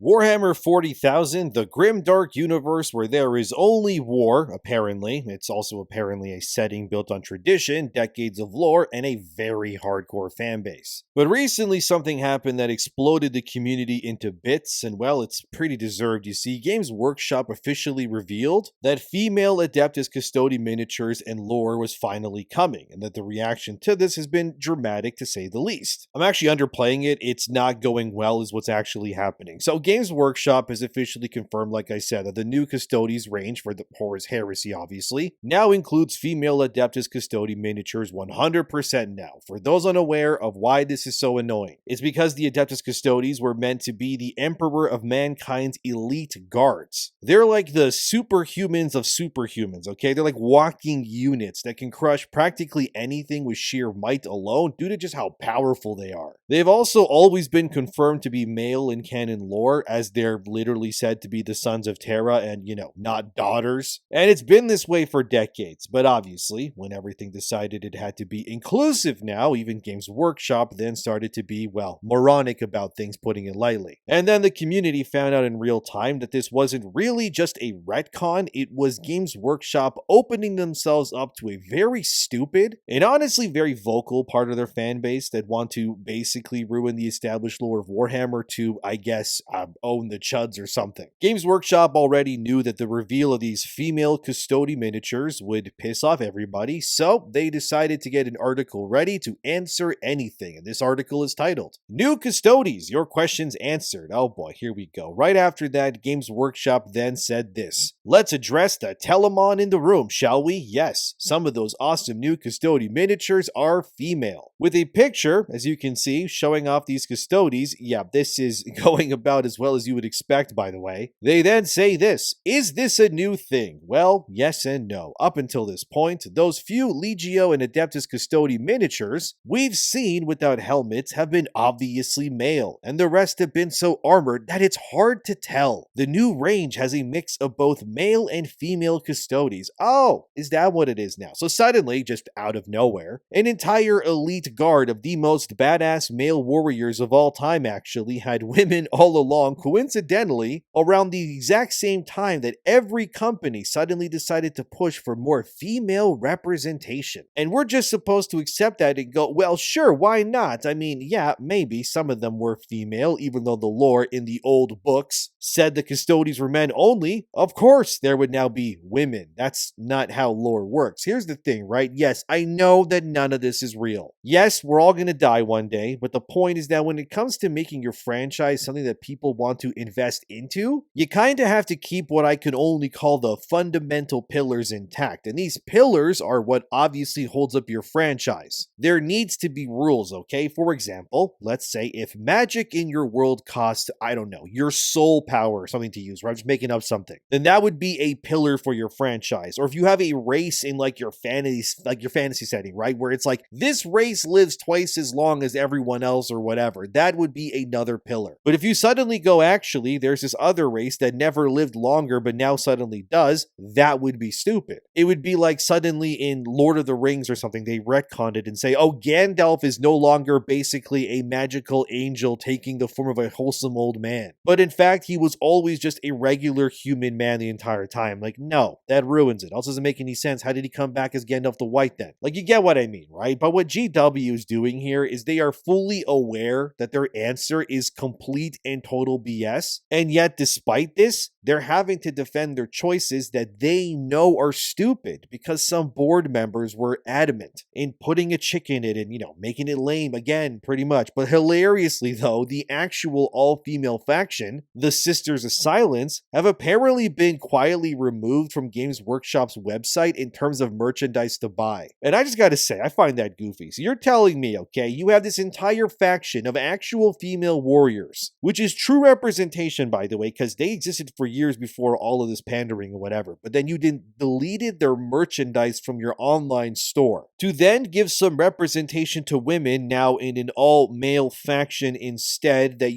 Warhammer 40,000, the grimdark universe where there is only war, apparently. It's also apparently a setting built on tradition, decades of lore, and a very hardcore fanbase. But recently something happened that exploded the community into bits, and well, it's pretty deserved. You see, Games Workshop officially revealed that female Adeptus Custodi miniatures and lore was finally coming, and that the reaction to this has been dramatic to say the least. I'm actually underplaying it, it's not going well is what's actually happening. So Games Workshop has officially confirmed, like I said, that the new Custodes range for the Horus Heresy, obviously, now includes female Adeptus Custodi miniatures 100% now. For those unaware of why this is so annoying, it's because the Adeptus Custodes were meant to be the Emperor of Mankind's elite guards. They're like the superhumans of superhumans, okay? They're like walking units that can crush practically anything with sheer might alone due to just how powerful they are. They've also always been confirmed to be male in canon lore, as they're literally said to be the sons of Terra and, not daughters. And it's been this way for decades, but obviously, when everything decided it had to be inclusive now, even Games Workshop then started to be, well, moronic about things, putting it lightly. And then the community found out in real time that this wasn't really just a retcon, it was Games Workshop opening themselves up to a very stupid and honestly very vocal part of their fan base that want to basically ruin the established lore of Warhammer to, I guess, own the chuds or something. Games Workshop already knew that the reveal of these female Custodi miniatures would piss off everybody, so they decided to get an article ready to answer anything, and this article is titled, New Custodes, Your Questions Answered. Oh boy, here we go. Right after that, Games Workshop then said this, let's address the Telemon in the room, shall we? Yes, some of those awesome new Custodi miniatures are female. With a picture, as you can see, showing off these Custodes, yeah, this is going about as well as you would expect, by the way. They then say this, is this a new thing? Well, yes and no. Up until this point, those few Legio and Adeptus Custodi miniatures we've seen without helmets have been obviously male, and the rest have been so armored that it's hard to tell. The new range has a mix of both male and female Custodes. Oh, is that what it is now? So suddenly, just out of nowhere, an entire elite guard of the most badass male warriors of all time actually had women all along, coincidentally, around the exact same time that every company suddenly decided to push for more female representation. And we're just supposed to accept that and go, well, sure, why not? I mean, yeah, maybe some of them were female, even though the lore in the old books said the Custodes were men only. Of course, there would now be women. That's not how lore works. Here's the thing, right? Yes, I know that none of this is real. Yes, we're all going to die one day, but the point is that when it comes to making your franchise something that people want to invest into, you kind of have to keep what I can only call the fundamental pillars intact. And these pillars are what obviously holds up your franchise. There needs to be rules, okay? For example, let's say if magic in your world cost, I don't know, your soul power or something to use, right? I'm just making up something. Then that would be a pillar for your franchise. Or if you have a race in like your fantasy setting, right? Where it's like, this race lives twice as long as everyone else or whatever. That would be another pillar. But if you suddenly go, actually, there's this other race that never lived longer but now suddenly does, that would be stupid. It would be like suddenly in Lord of the Rings or something, they retconned it and say, oh, Gandalf is no longer basically a magical angel taking the form of a wholesome old man. But in fact, he was always just a regular human man the entire time. Like, no, that ruins it. Also doesn't make any sense. How did he come back as Gandalf the White then? Like, you get what I mean, right? But what GW is doing here is they are fully aware that their answer is complete and total BS. And yet, despite this, they're having to defend their choices that they know are stupid because some board members were adamant in putting a chick in it and, making it lame again, pretty much. But hilariously, though, the actual all-female faction, the Sisters of Silence, have apparently been quietly removed from Games Workshop's website in terms of merchandise to buy. And I just gotta say, I find that goofy. So you're telling me, okay, you have this entire faction of actual female warriors, which is true representation, by the way, because they existed for years before all of this pandering or whatever, but then you deleted their merchandise from your online store to then give some representation to women now in an all-male faction instead that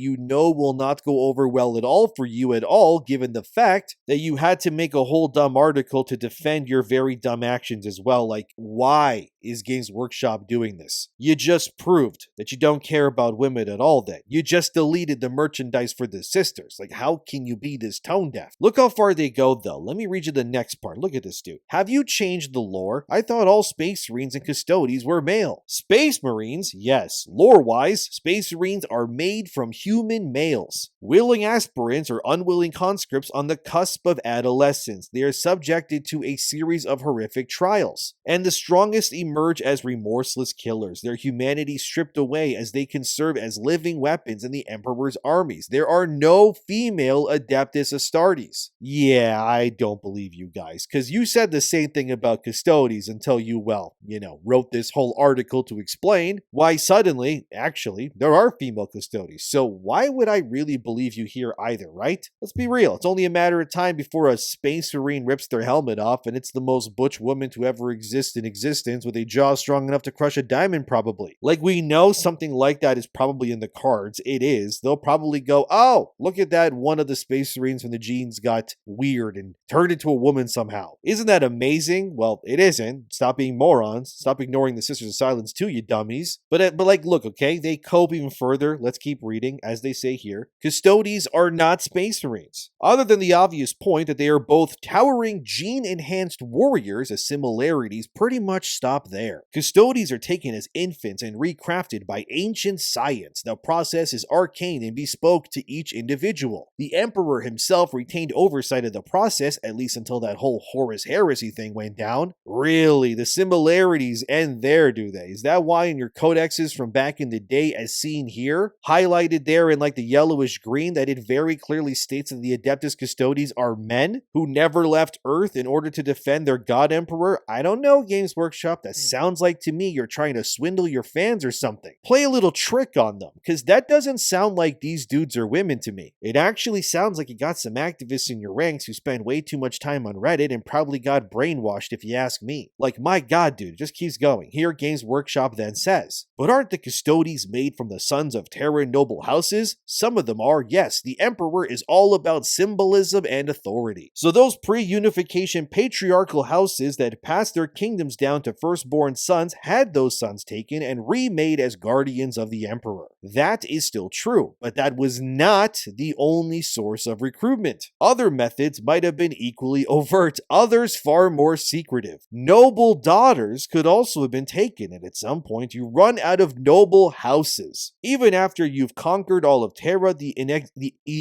will not go over well at all for you at all, given the fact that you had to make a whole dumb article to defend your very dumb actions as well. Like, why? is Games Workshop doing this? You just proved that you don't care about women at all then. You just deleted the merchandise for the sisters. Like, how can you be this tone deaf? Look how far they go though. Let me read you the next part. Look at this dude. Have you changed the lore? I thought all Space Marines and Custodes were male. Space Marines? Yes. Lore-wise, Space Marines are made from human males. Willing aspirants or unwilling conscripts on the cusp of adolescence. They are subjected to a series of horrific trials. And the strongest emerge as remorseless killers. Their humanity stripped away as they can serve as living weapons in the Emperor's armies. There are no female Adeptus Astartes. Yeah, I don't believe you guys, because you said the same thing about Custodes until you, well, wrote this whole article to explain why suddenly, actually, there are female Custodes. So why would I really believe you here either, right? Let's be real. It's only a matter of time before a Space Marine rips their helmet off and it's the most butch woman to ever exist in existence with a jaw strong enough to crush a diamond, probably. Like, we know something like that is probably in the cards. It is. They'll probably go, oh, look at that, one of the Space Marines from the genes got weird and turned into a woman somehow. Isn't that amazing? Well, it isn't. Stop being morons. Stop ignoring the Sisters of Silence too, you dummies. But like, look, okay, they cope even further. Let's keep reading. As they say here, Custodes are not Space Marines. Other than the obvious point that they are both towering gene-enhanced warriors, the similarities pretty much stop there. Custodes are taken as infants and recrafted by ancient science. The process is arcane and bespoke to each individual. The Emperor himself retained oversight of the process, at least until that whole Horus Heresy thing went down. Really, the similarities end there, do they? Is that why in your codexes from back in the day, as seen here, highlighted there in like the yellowish green, that it very clearly states that the Adeptus Custodes are men who never left Earth in order to defend their God Emperor? I don't know, Games Workshop. That sounds like to me you're trying to swindle your fans or something. Play a little trick on them, because that doesn't sound like these dudes are women to me. It actually sounds like you got some activists in your ranks who spend way too much time on Reddit and probably got brainwashed, if you ask me. Like, my god, dude, it just keeps going. Here, Games Workshop then says, but aren't the Custodes made from the sons of Terran noble houses? Some of them are, yes. The Emperor is all about symbolism and authority. So those pre-unification patriarchal houses that passed their kingdoms down to firstborn sons had those sons taken and remade as guardians of the Emperor. That is still true, but that was not the only source of recruitment. Other methods might have been equally overt, others far more secretive. Noble daughters could also have been taken, and at some point you run out of noble houses. Even after you've conquered all of Terra, the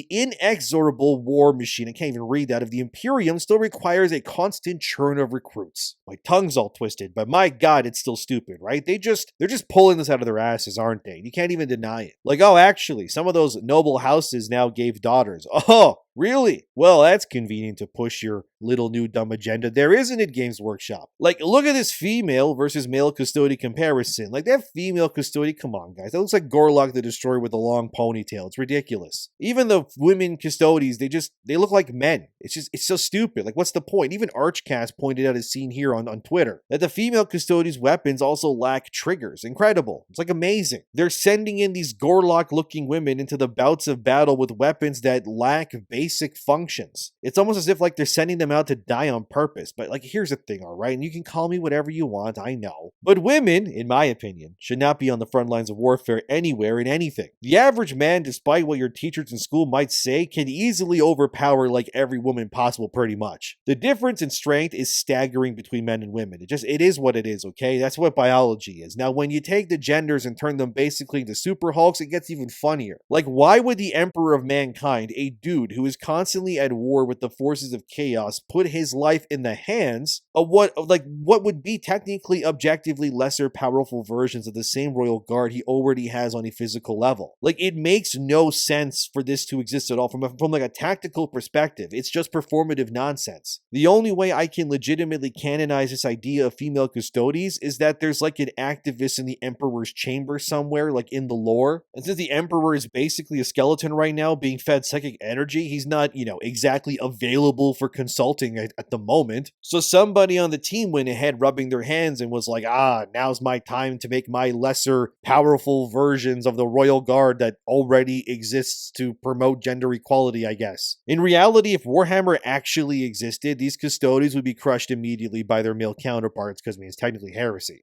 inexorable war machine, I can't even read that, of the Imperium still requires a constant churn of recruits. My tongue's all twisted, but my god, it's still stupid, right? They're just pulling this out of their asses, aren't they? You can't even deny it. Like, oh, actually, some of those noble houses now gave daughters. Oh, really? Well, that's convenient to push your little new dumb agenda there, isn't it, Games Workshop? Like, look at this female versus male Custode comparison. Like, that female Custode, come on, guys. That looks like Gorlock the Destroyer with a long ponytail. It's ridiculous. Even the women Custodes, they look like men. It's so stupid. Like, what's the point? Even Archcast pointed out, as seen here on Twitter, that the female Custodes' weapons also lack triggers. Incredible. It's like amazing. They're sending in these Gorlock-looking women into the bouts of battle with weapons that lack basic functions. It's almost as if like they're sending them out to die on purpose. But like, here's the thing, all right? And you can call me whatever you want, I know. But women, in my opinion, should not be on the front lines of warfare anywhere in anything. The average man, despite what your teachers in school might say, can easily overpower like every woman possible pretty much. The difference in strength is staggering between men and women. It is what it is, okay? That's what biology is. Now, when you take the genders and turn them basically into super Hulks, it gets even funnier. Like, why would the Emperor of Mankind, a dude who is constantly at war with the forces of chaos, put his life in the hands of what would be technically objectively lesser powerful versions of the same royal guard he already has on a physical level? Like, it makes no sense for this to exist at all from like a tactical perspective. It's just performative nonsense. The only way I can legitimately canonize this idea of female Custodes is that there's like an activist in the Emperor's chamber somewhere, like in the lore. And since the Emperor is basically a skeleton right now being fed psychic energy, he's not, exactly available for consulting at the moment. So somebody on the team went ahead rubbing their hands and was like, now's my time to make my lesser powerful versions of the Royal Guard that already exists to promote gender equality, I guess. In reality, if Warhammer actually existed, these custodians would be crushed immediately by their male counterparts because, it's technically heresy.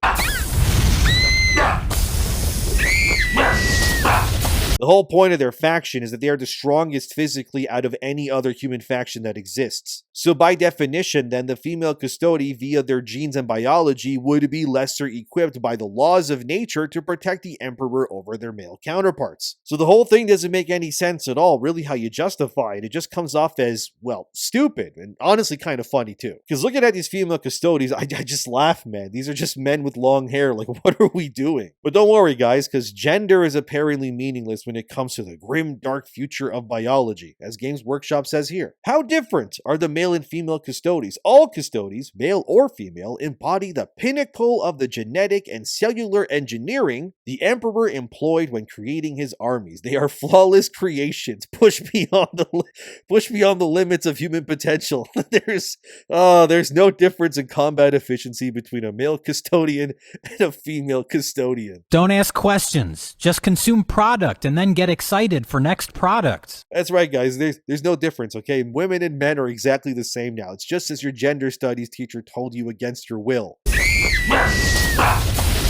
The whole point of their faction is that they are the strongest physically out of any other human faction that exists. So by definition, then, the female custody, via their genes and biology, would be lesser equipped by the laws of nature to protect the Emperor over their male counterparts. So the whole thing doesn't make any sense at all, really, how you justify it. It just comes off as, stupid, and honestly kind of funny too. Because looking at these female custodies, I just laugh, man. These are just men with long hair. Like, what are we doing? But don't worry, guys, because gender is apparently meaningless when it comes to the grim, dark future of biology, as Games Workshop says here. How different are the male and female custodies? All custodies, male or female, embody the pinnacle of the genetic and cellular engineering the Emperor employed when creating his armies. They are flawless creations, push beyond the limits of human potential. There's no difference in combat efficiency between a male custodian and a female custodian. Don't ask questions. Just consume product and then get excited for next products. That's right, guys. There's no difference, okay? Women and men are exactly the same now. It's just as your gender studies teacher told you against your will.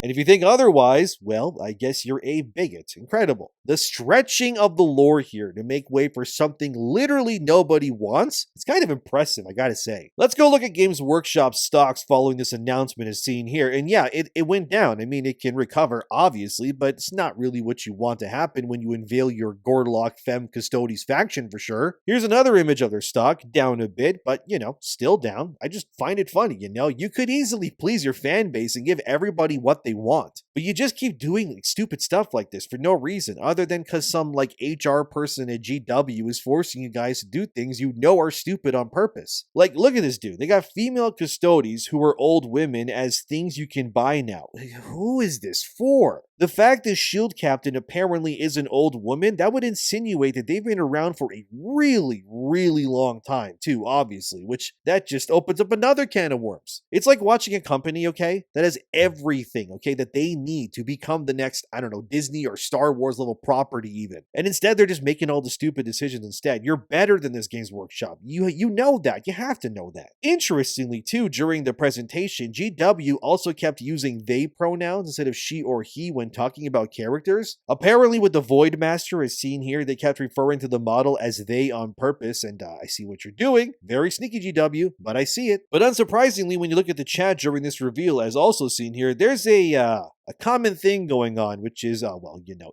And if you think otherwise, well, I guess you're a bigot. Incredible. The stretching of the lore here to make way for something literally nobody wants, it's kind of impressive, I gotta say. Let's go look at Games Workshop stocks following this announcement as seen here. And yeah, it went down. It can recover, obviously, but it's not really what you want to happen when you unveil your Gorlock Femme Custodes faction for sure. Here's another image of their stock, down a bit, but still down. I just find it funny, You could easily please your fan base and give everybody what they want, but you just keep doing stupid stuff like this for no reason other than because some HR person at GW is forcing you guys to do things are stupid on purpose. Look at this dude. They got female custodies who are old women as things you can buy now. Who is this for? The fact this shield captain apparently is an old woman, that would insinuate that they've been around for a really, really long time too, obviously, which that just opens up another can of worms. It's like watching a company, okay, that has everything, okay, that they need to become the next, Disney or Star Wars level property even. And instead, they're just making all the stupid decisions instead. You're better than this Games Workshop. You know that. You have to know that. Interestingly too, during the presentation, GW also kept using they pronouns instead of she or he when talking about characters. Apparently with the Void Master as seen here, they kept referring to the model as they on purpose, and I see what you're doing. Very sneaky, GW, but I see it. But unsurprisingly, when you look at the chat during this reveal, as also seen here, there's a common thing going on, which is,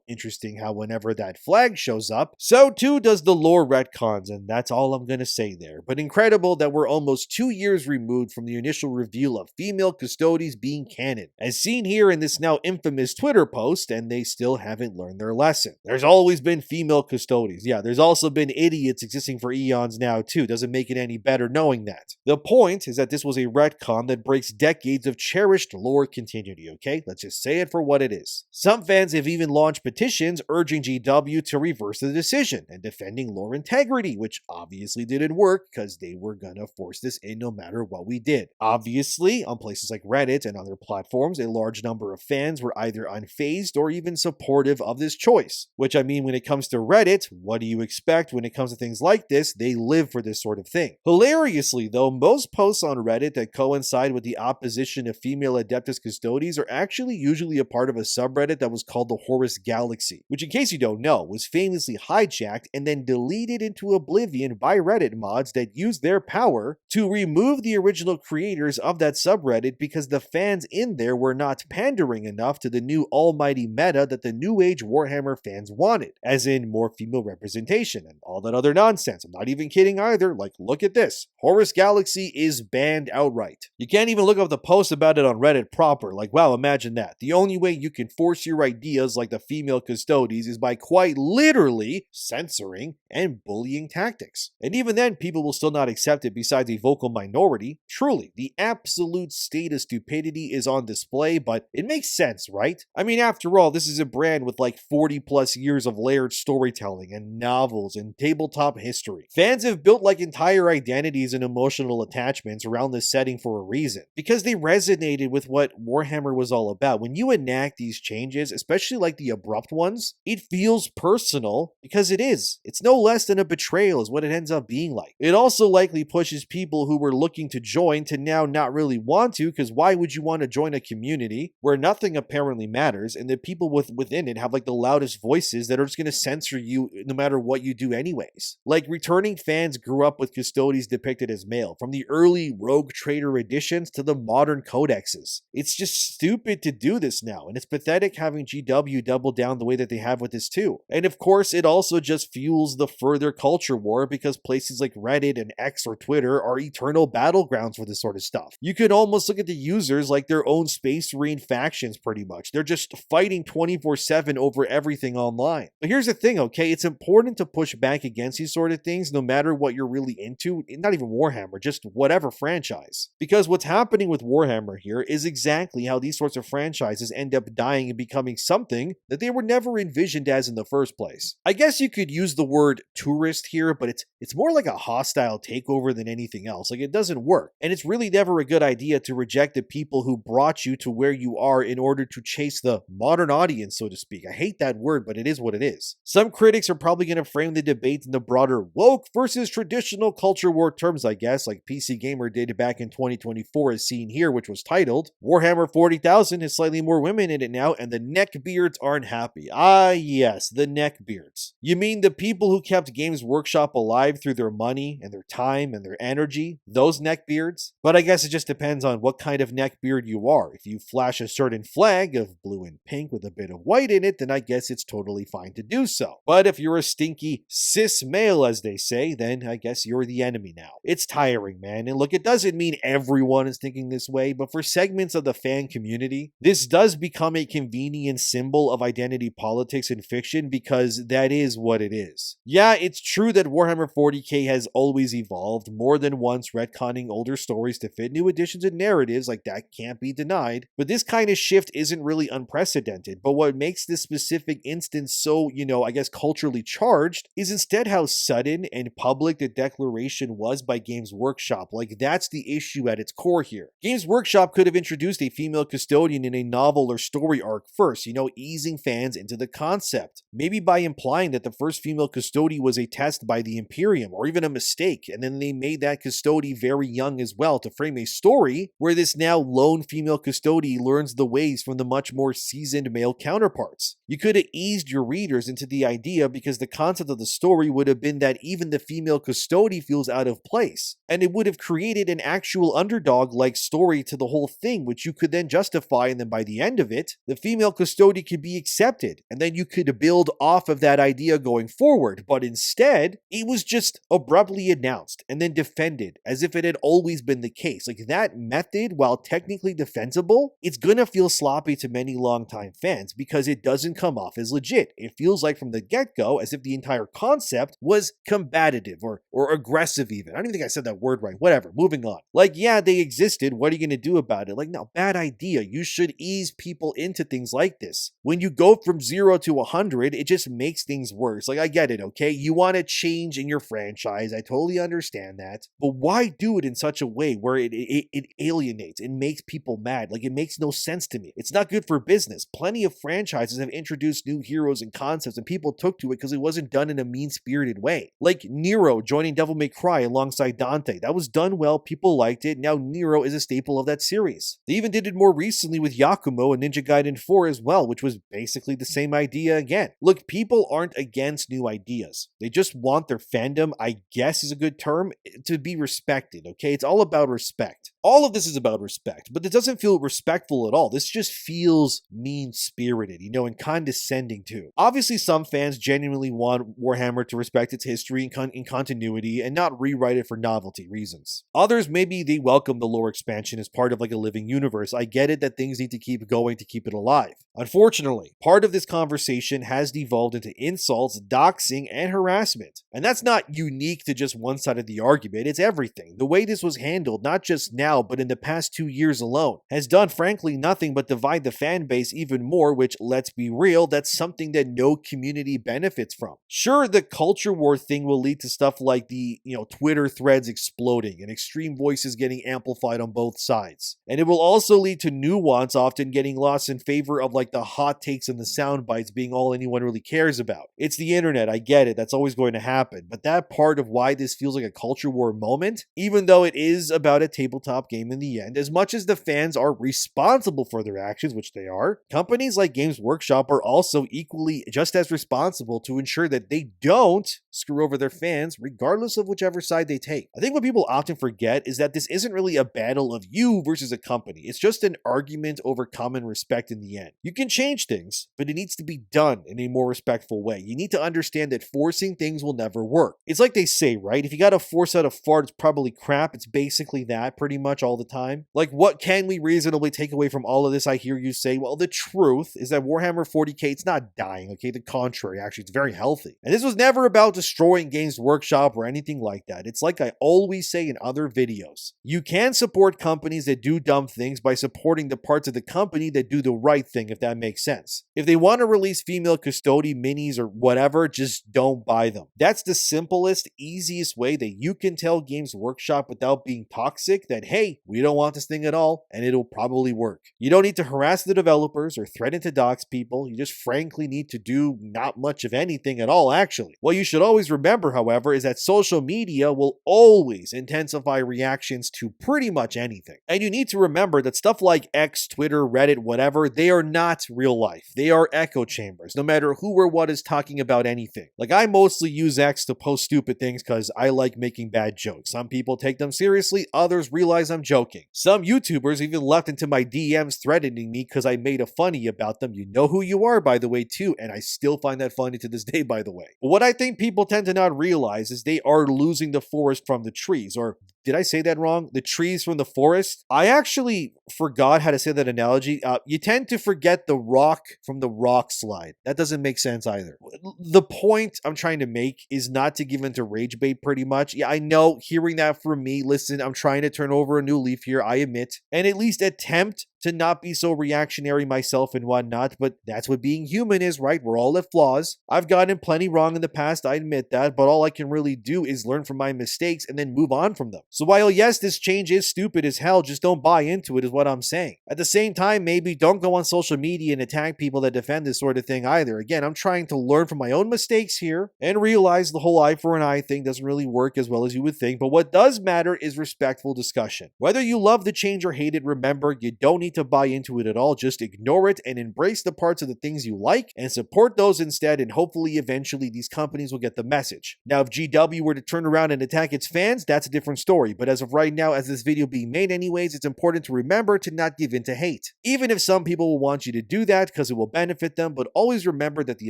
interesting how whenever that flag shows up, so too does the lore retcons, and that's all I'm gonna say there. But incredible that we're almost 2 years removed from the initial reveal of female custodies being canon, as seen here in this now infamous Twitter post, and they still haven't learned their lesson. There's always been female custodies. Yeah, there's also been idiots existing for eons now too. Doesn't make it any better knowing that. The point is that this was a retcon that breaks decades of cherished lore continuity, okay? Let's just say it for what it is. Some fans have even launched petitions urging GW to reverse the decision and defending lore integrity, which obviously didn't work because they were gonna force this in no matter what we did. Obviously, on places like Reddit and other platforms, a large number of fans were either unfazed or even supportive of this choice. Which when it comes to Reddit, what do you expect when it comes to things like this? They live for this sort of thing. Hilariously though, most posts on Reddit that coincide with the opposition of female Adeptus Custodes are actually usually a part of a subreddit that was called the Horus Galaxy, which in case you don't know, was famously hijacked and then deleted into oblivion by Reddit mods that used their power to remove the original creators of that subreddit because the fans in there were not pandering enough to the new almighty meta that the New Age Warhammer fans wanted, as in more female representation and all that other nonsense. I'm not even kidding either. Look at this. Horus Galaxy is banned outright. You can't even look up the post about it on Reddit proper. Wow, imagine that. The only way you can force your ideas like the female custodies is by quite literally censoring and bullying tactics. And even then, people will still not accept it besides a vocal minority. Truly, the absolute state of stupidity is on display, but it makes sense, right? I mean, after all, this is a brand with like 40 plus years of layered storytelling and novels and tabletop history. Fans have built like entire identities and emotional attachments around this setting for a reason, because they resonated with what Warhammer was all about. When you enact these changes, especially like the abrupt ones, it feels personal because it is. It's no less than a betrayal is what it ends up being like. It also likely pushes people who were looking to join to now not really want to, because why would you want to join a community where nothing apparently matters and the people within it have like the loudest voices that are just going to censor you no matter what you do anyways? Like, returning fans grew up with custodies depicted as male, from the early rogue trader editions to the modern codexes. It's just stupid to do this now, and it's pathetic having GW double down the way that they have with this too. And of course, it also just fuels the further culture war because places like Reddit and X or Twitter are eternal battlegrounds for this sort of stuff. You could almost look at the users like their own Space Marine factions pretty much. They're just fighting 24/7 over everything online. But here's the thing, okay? It's important to push back against these sort of things no matter what you're really into, not even Warhammer, just whatever franchise. Because what's happening with Warhammer here is exactly how these sorts of franchises end up dying and becoming something that they were never envisioned as in the first place. I guess you could use the word tourist here, but it's more like a hostile takeover than anything else. Like, it doesn't work. And it's really never a good idea to reject the people who brought you to where you are in order to chase the modern audience, so to speak. I hate that word, but it is what it is. Some critics are probably going to frame the debate in the broader woke versus traditional culture war terms, I guess, like PC Gamer did back in 2024 as seen here, which was titled, Warhammer 40,000 has slightly more women in it now, and the neckbeards aren't happy. Ah, yes, the neckbeards. You mean the people who kept Games Workshop alive through their money and their time and their energy? Those neckbeards? But I guess it just depends on what kind of neckbeard you are. If you flash a certain flag of blue and pink with a bit of white in it, then I guess it's totally fine to do so. But if you're a stinky cis male, as they say, then I guess you're the enemy now. It's tiring, man. And look, it doesn't mean everyone is thinking this way, but for segments of the fan community, this does become a convenient symbol of identity politics in fiction because that is what it is. Yeah, it's true that Warhammer 40k has always evolved, more than once retconning older stories to fit new additions and narratives, like that can't be denied, but this kind of shift isn't really unprecedented. But what makes this specific instance so, I guess culturally charged is instead how sudden and public the declaration was by Games Workshop. Like, that's the issue at its core here. Games Workshop could have introduced a female custodian in a novel or story arc first, easing fans into the concept. Maybe by implying that the first female custody was a test by the Imperium, or even a mistake, and then they made that custody very young as well to frame a story where this now lone female custody learns the ways from the much more seasoned male counterparts. You could have eased your readers into the idea because the concept of the story would have been that even the female custody feels out of place, and it would have created an actual underdog-like story to the whole thing, which you could then justify, and then by the end of it, the female custody could be accepted, and then you could build off of that idea going forward. But instead, it was just abruptly announced and then defended as if it had always been the case. Like, that method, while technically defensible, it's gonna feel sloppy to many longtime fans because it doesn't come off as legit. It feels like from the get-go as if the entire concept was combative or aggressive even. I don't even think I said that word right. Whatever, moving on. Like, yeah, they existed. What are you gonna do about it? Like, no, bad idea. You should ease people into things like this. When you go from 0 to 100, it just makes things worse. Like, I get it, okay? You want to change in your franchise. I totally understand that. But why do it in such a way where it alienates and makes people mad? Like, it makes no sense to me. It's not good for business. Plenty of franchises have introduced new heroes and concepts, and people took to it because it wasn't done in a mean-spirited way. Like Nero joining Devil May Cry alongside Dante. That was done well. People liked it. Now Nero is a staple of that series. They even did it more recently with Yakumo and Ninja Gaiden 4 as well, which was basically the same idea again. Look, people aren't against new ideas. They just want their fandom, I guess is a good term, to be respected, okay? It's all about respect. All of this is about respect, but it doesn't feel respectful at all. This just feels mean-spirited, and condescending too. Obviously, some fans genuinely want Warhammer to respect its history and continuity and not rewrite it for novelty reasons. Others, maybe they welcome the lore expansion as part of like a living universe. I get it that things need to keep going to keep it alive. Unfortunately, part of this conversation has devolved into insults, doxing, and harassment. And that's not unique to just one side of the argument, it's everything. The way this was handled, not just now, but in the past 2 years alone, has done frankly nothing but divide the fan base even more, which, let's be real, that's something that no community benefits from. Sure, the culture war thing will lead to stuff like the, Twitter threads exploding and extreme voices getting amplified on both sides. And it will also lead to nuance often getting lost in favor of like the hot takes and the sound bites being all anyone really cares about. It's the internet, I get it, that's always going to happen. But that part of why this feels like a culture war moment, even though it is about a tabletop game in the end, as much as the fans are responsible for their actions, which they are, companies like Games Workshop are also equally just as responsible to ensure that they don't screw over their fans, regardless of whichever side they take. I think what people often forget is that this isn't really a battle of you versus a company. It's just an argument over common respect in the end. You can change things, but it needs to be done in a more respectful way. You need to understand that forcing things will never work. It's like they say, right? If you gotta force out a fart, it's probably crap. It's basically that pretty much all the time. Like, what can we reasonably take away from all of this? I hear you say, well, the truth is that Warhammer 40k, it's not dying, okay? The contrary, actually, it's very healthy. And this was never about destroying Games Workshop or anything like that. It's like I always say in other videos. You can support companies that do dumb things by supporting the parts of the company that do the right thing, if that makes sense. If they want to release female custody minis or whatever, just don't buy them. That's the simplest, easiest way that you can tell Games Workshop without being toxic that, hey, we don't want this thing at all, and it'll probably work. You don't need to harass the developers or threaten to dox people. You just frankly need to do not much of anything at all, actually. What you should always remember, however, is that social media will always intensify reactions to pretty much anything. And you need to remember that stuff like X, Twitter, Reddit, whatever, they are not real life. They are echo chambers, no matter who or what is talking about anything. Like, I mostly use X to post stupid things because I like making bad jokes. Some people take them seriously, others realize I'm joking. Some YouTubers even left into my DMs threatening me because I made a funny about them. You know who you are, by the way, too, and I still find that funny to this day, by the way. But what I think people tend to not realize is they are losing the forest from the trees, or did I say that wrong? The trees from the forest? I actually forgot how to say that analogy. You tend to forget the rock from the rock slide. That doesn't make sense either. The point I'm trying to make is not to give into rage bait pretty much. Yeah, I know, hearing that from me, listen, I'm trying to turn over a new leaf here, I admit, and at least attempt to not be so reactionary myself and whatnot, but that's what being human is, right? We're all at flaws. I've gotten plenty wrong in the past, I admit that, but all I can really do is learn from my mistakes and then move on from them. So while yes, this change is stupid as hell, just don't buy into it is what I'm saying. At the same time, maybe don't go on social media and attack people that defend this sort of thing either. Again, I'm trying to learn from my own mistakes here and realize the whole eye for an eye thing doesn't really work as well as you would think, but what does matter is respectful discussion. Whether you love the change or hate it, remember, you don't need to buy into it at all, just ignore it and embrace the parts of the things you like and support those instead, and hopefully eventually these companies will get the message. Now, if GW were to turn around and attack its fans, that's a different story, but as of right now, as this video being made anyways, it's important to remember to not give in to hate. Even if some people will want you to do that because it will benefit them, but always remember that the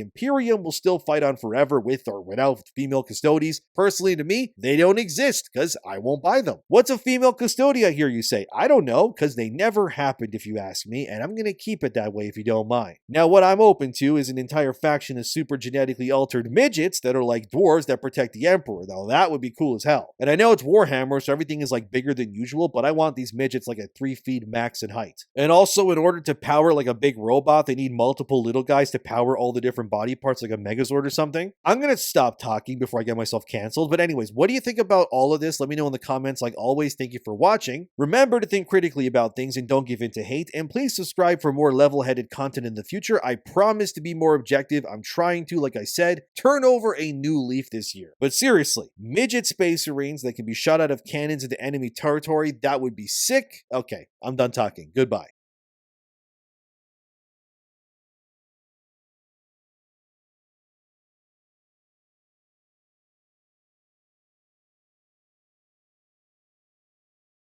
Imperium will still fight on forever with or without female custodies. Personally, to me, they don't exist because I won't buy them. What's a female custody, I hear you say? I don't know, because they never happened if you ask me, and I'm going to keep it that way if you don't mind. Now, what I'm open to is an entire faction of super genetically altered midgets that are like dwarves that protect the Emperor. Now, that would be cool as hell. And I know it's Warhammer, so everything is like bigger than usual, but I want these midgets like at 3 feet max in height. And also, in order to power like a big robot, they need multiple little guys to power all the different body parts like a Megazord or something. I'm going to stop talking before I get myself canceled, but anyways, what do you think about all of this? Let me know in the comments. Like always, thank you for watching. Remember to think critically about things and don't give in to hate, and please subscribe for more level-headed content in the future. I promise to be more objective. I'm trying to, like I said, turn over a new leaf this year. But seriously, midget space marines that can be shot out of cannons into enemy territory, that would be sick. Okay, I'm done talking. Goodbye.